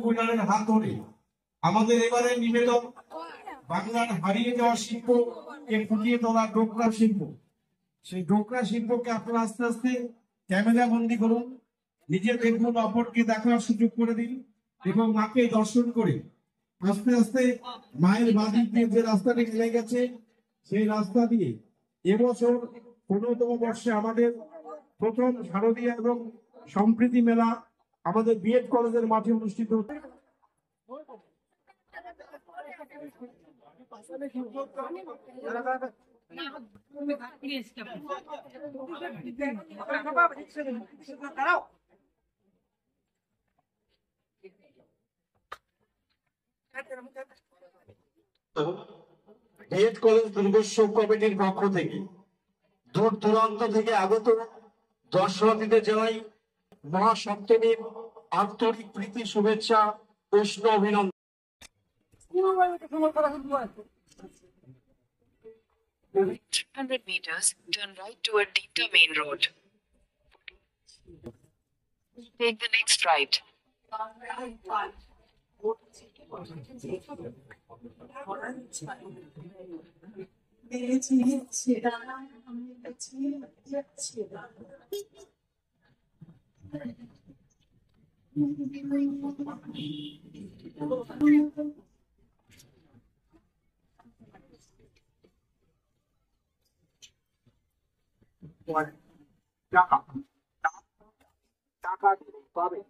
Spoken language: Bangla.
পুরাতন হাত ধরে আমাদের এবারে নিবেদন বাংলার হারিয়ে যাওয়া শিল্পকে ফুটিয়ে তোলা ডোকরা শিল্প। সেই ডোকরা শিল্পকে আপনারা আস্তে আস্তে ক্যামেরা বন্দি করুন, নিজে দেখুন, অপরকে দেখার সুযোগ করে দিন এবং মাকে দর্শন করে আস্তে আস্তে মায়ের বাদিক দিয়ে যে রাস্তাটি চলে গেছে সেই রাস্তা দিয়ে এবছর ১৫তম বর্ষে আমাদের প্রথম শারদীয়া এবং সম্প্রীতি মেলা আমাদের বিএড কলেজের মাঠে অনুষ্ঠিত হচ্ছে। বিএড কলেজ দুর্গোৎসব কমিটির পক্ষ থেকে দূর দূরান্ত থেকে আগত দর্শনার্থীদের জানাই মহাসপ্তমীর আন্তরিক প্রীতি, শুভেচ্ছা, উষ্ণ অভিনন্দন। 100 meters, turn right toward Deepta Main Road. Take the next right. টাকা টাকা পাবে।